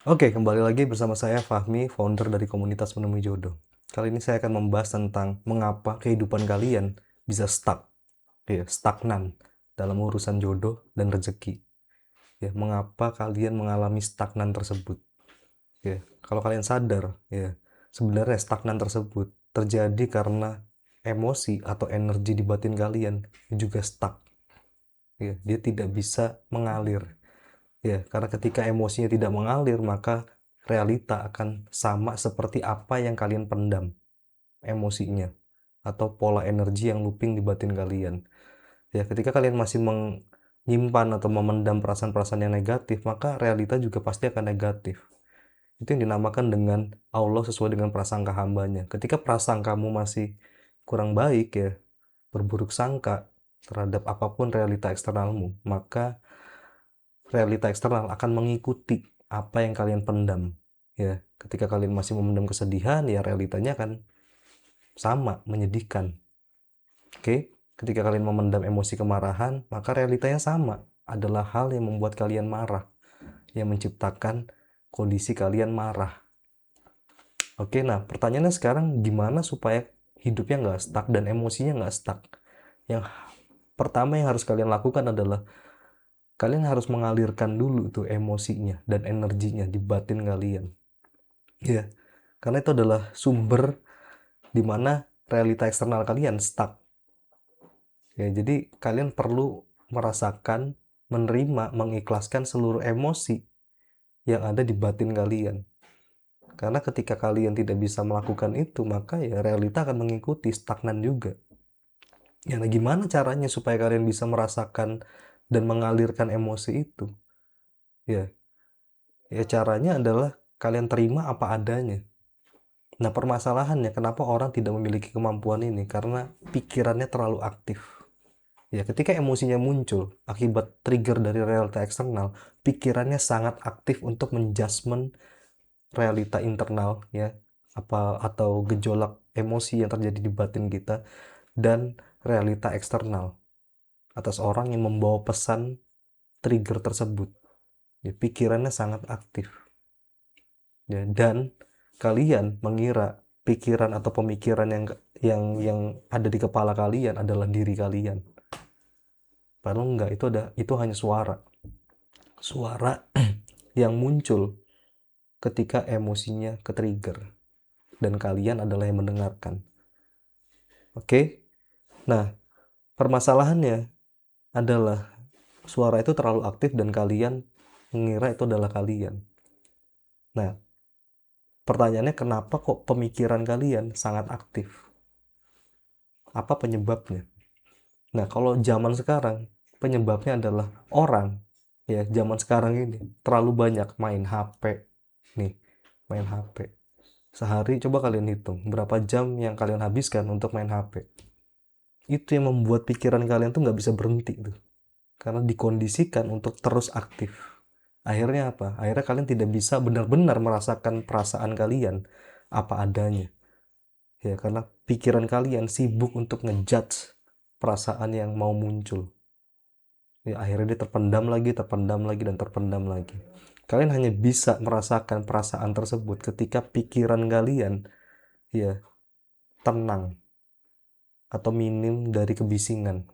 Oke, kembali lagi bersama saya Fahmi, founder dari komunitas Menemui Jodoh. Kali ini saya akan membahas tentang mengapa kehidupan kalian bisa stuck, ya, stagnan dalam urusan jodoh dan rezeki. Ya, mengapa kalian mengalami stagnan tersebut? Ya, kalau kalian sadar, ya, sebenarnya stagnan tersebut terjadi karena emosi atau energi di batin kalian juga stuck. Ya, dia tidak bisa mengalir. Ya, karena ketika emosinya tidak mengalir, maka realita akan sama seperti apa yang kalian pendam emosinya atau pola energi yang looping di batin kalian. Ya, ketika kalian masih menyimpan atau memendam perasaan-perasaan yang negatif, maka realita juga pasti akan negatif. Itu yang dinamakan dengan Allah sesuai dengan prasangka hambanya. Ketika prasangkamu masih kurang baik, ya, berburuk sangka terhadap apapun realita eksternalmu, maka realita eksternal akan mengikuti apa yang kalian pendam. Ya, ketika kalian masih memendam kesedihan, ya realitanya akan sama, menyedihkan. Oke, ketika kalian memendam emosi kemarahan, maka realitanya sama, adalah hal yang membuat kalian marah, yang menciptakan kondisi kalian marah. Oke, nah pertanyaannya sekarang gimana supaya hidupnya nggak stuck dan emosinya nggak stuck? Yang pertama yang harus kalian lakukan adalah kalian harus mengalirkan dulu tuh emosinya dan energinya di batin kalian. Ya, karena itu adalah sumber di mana realita eksternal kalian stuck. Ya, jadi kalian perlu merasakan, menerima, mengikhlaskan seluruh emosi yang ada di batin kalian. Karena ketika kalian tidak bisa melakukan itu, maka ya realita akan mengikuti, stagnan juga. Ya, nah gimana caranya supaya kalian bisa merasakan dan mengalirkan emosi itu? Ya, ya caranya adalah kalian terima apa adanya. Nah, permasalahannya kenapa orang tidak memiliki kemampuan ini? Karena pikirannya terlalu aktif. Ya, ketika emosinya muncul akibat trigger dari realita eksternal, pikirannya sangat aktif untuk menjudgment realita internal, ya, apa atau gejolak emosi yang terjadi di batin kita dan realita eksternal atas orang yang membawa pesan trigger tersebut. Ya, pikirannya sangat aktif. Ya, dan kalian mengira pikiran atau pemikiran yang ada di kepala kalian adalah diri kalian. Padahal enggak, itu hanya suara. Suara yang muncul ketika emosinya ke-trigger dan kalian adalah yang mendengarkan. Oke? Nah, permasalahannya adalah suara itu terlalu aktif dan kalian mengira itu adalah kalian. Nah, pertanyaannya kenapa kok pemikiran kalian sangat aktif? Apa penyebabnya? Nah, kalau zaman sekarang, penyebabnya adalah orang, ya, zaman sekarang ini terlalu banyak main HP. Nih, main HP. Sehari coba kalian hitung, berapa jam yang kalian habiskan untuk main HP. Itu yang membuat pikiran kalian tuh nggak bisa berhenti tuh. Karena dikondisikan untuk terus aktif. Akhirnya apa? Akhirnya kalian tidak bisa benar-benar merasakan perasaan kalian apa adanya. Ya, karena pikiran kalian sibuk untuk ngejudge perasaan yang mau muncul. Ya, akhirnya dia terpendam lagi, dan terpendam lagi. Kalian hanya bisa merasakan perasaan tersebut ketika pikiran kalian, ya, tenang atau minim dari kebisingan.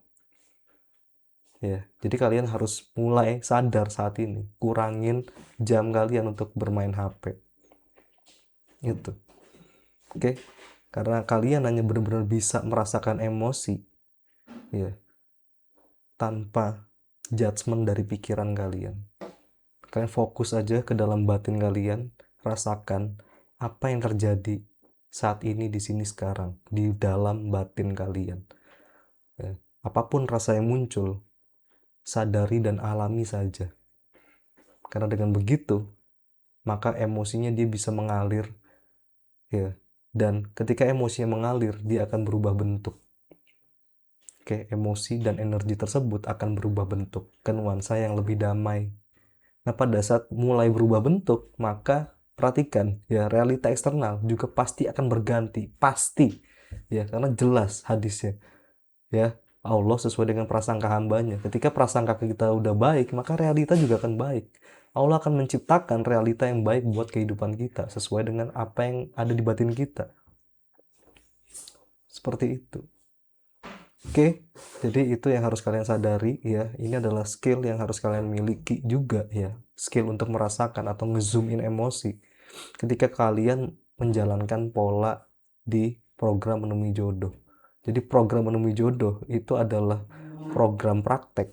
Ya, jadi kalian harus mulai sadar saat ini, kurangin jam kalian untuk bermain HP. Itu. Oke. Karena kalian hanya benar-benar bisa merasakan emosi, ya, tanpa judgement dari pikiran kalian. Kalian fokus aja ke dalam batin kalian, rasakan apa yang terjadi saat ini di sini sekarang di dalam batin kalian. Ya. Apapun rasa yang muncul, sadari dan alami saja. Karena dengan begitu, maka emosinya dia bisa mengalir, ya. Dan ketika emosinya mengalir, dia akan berubah bentuk. Oke, emosi dan energi tersebut akan berubah bentuk ke nuansa yang lebih damai. Nah, pada saat mulai berubah bentuk, maka perhatikan, ya, realita eksternal juga pasti akan berganti, pasti, ya, karena jelas hadisnya, ya, Allah sesuai dengan prasangka hambanya. Ketika prasangka kita udah baik, maka realita juga akan baik. Allah akan menciptakan realita yang baik buat kehidupan kita sesuai dengan apa yang ada di batin kita. Seperti itu. Oke, jadi itu yang harus kalian sadari ya. Ini adalah skill yang harus kalian miliki juga ya. Skill untuk merasakan atau ngezoom in emosi. Ketika kalian menjalankan pola di program menemui jodoh. Jadi program menemui jodoh itu adalah program praktek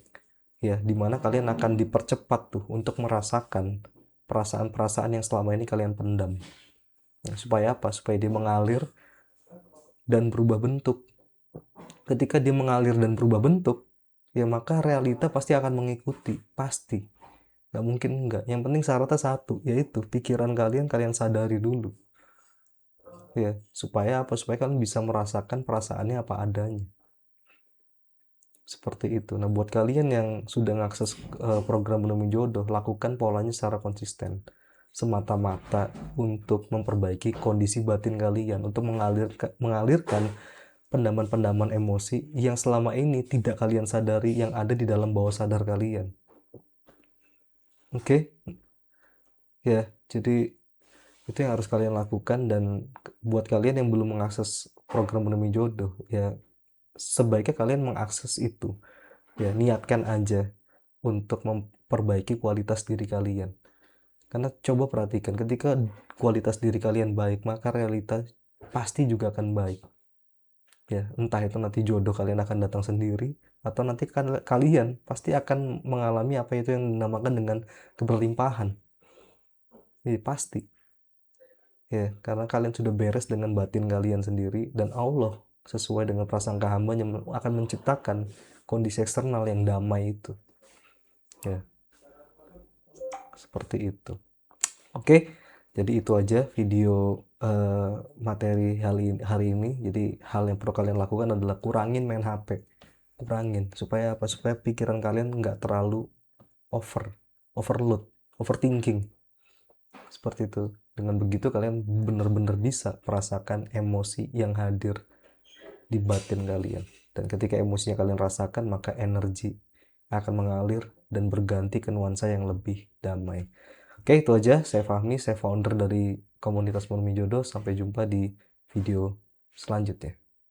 ya, dimana kalian akan dipercepat tuh untuk merasakan perasaan-perasaan yang selama ini kalian pendam. Ya, supaya apa? Supaya dia mengalir dan berubah bentuk. Ketika dia mengalir dan berubah bentuk, ya maka realita pasti akan mengikuti, pasti. Nggak mungkin enggak. Yang penting syaratnya satu, yaitu pikiran kalian sadari dulu. Ya, supaya apa? Supaya kalian bisa merasakan perasaannya apa adanya. Seperti itu. Nah, buat kalian yang sudah mengakses program menemui jodoh, lakukan polanya secara konsisten. Semata-mata untuk memperbaiki kondisi batin kalian, untuk mengalirkan pendaman-pendaman emosi yang selama ini tidak kalian sadari yang ada di dalam bawah sadar kalian. Oke? Ya, jadi itu yang harus kalian lakukan. Dan buat kalian yang belum mengakses program menemui jodoh, ya sebaiknya kalian mengakses itu. Ya, niatkan aja untuk memperbaiki kualitas diri kalian. Karena coba perhatikan, ketika kualitas diri kalian baik, maka realita pasti juga akan baik. Ya, entah itu nanti jodoh kalian akan datang sendiri, atau nanti kalian pasti akan mengalami apa itu yang dinamakan dengan keberlimpahan. Ya, pasti. Ya, karena kalian sudah beres dengan batin kalian sendiri, dan Allah sesuai dengan prasangka hambanya akan menciptakan kondisi eksternal yang damai itu. Ya, seperti itu. Oke, jadi itu aja video materi hari ini. Jadi hal yang perlu kalian lakukan adalah kurangin main HP. Kurangin, supaya apa? Supaya pikiran kalian nggak terlalu overload, overthinking. Seperti itu. Dengan begitu kalian benar-benar bisa merasakan emosi yang hadir di batin kalian. Dan ketika emosinya kalian rasakan, maka energi akan mengalir dan berganti ke nuansa yang lebih damai. Oke, itu aja. Saya Fahmi, saya founder dari komunitas Menemui Jodoh. Sampai jumpa di video selanjutnya.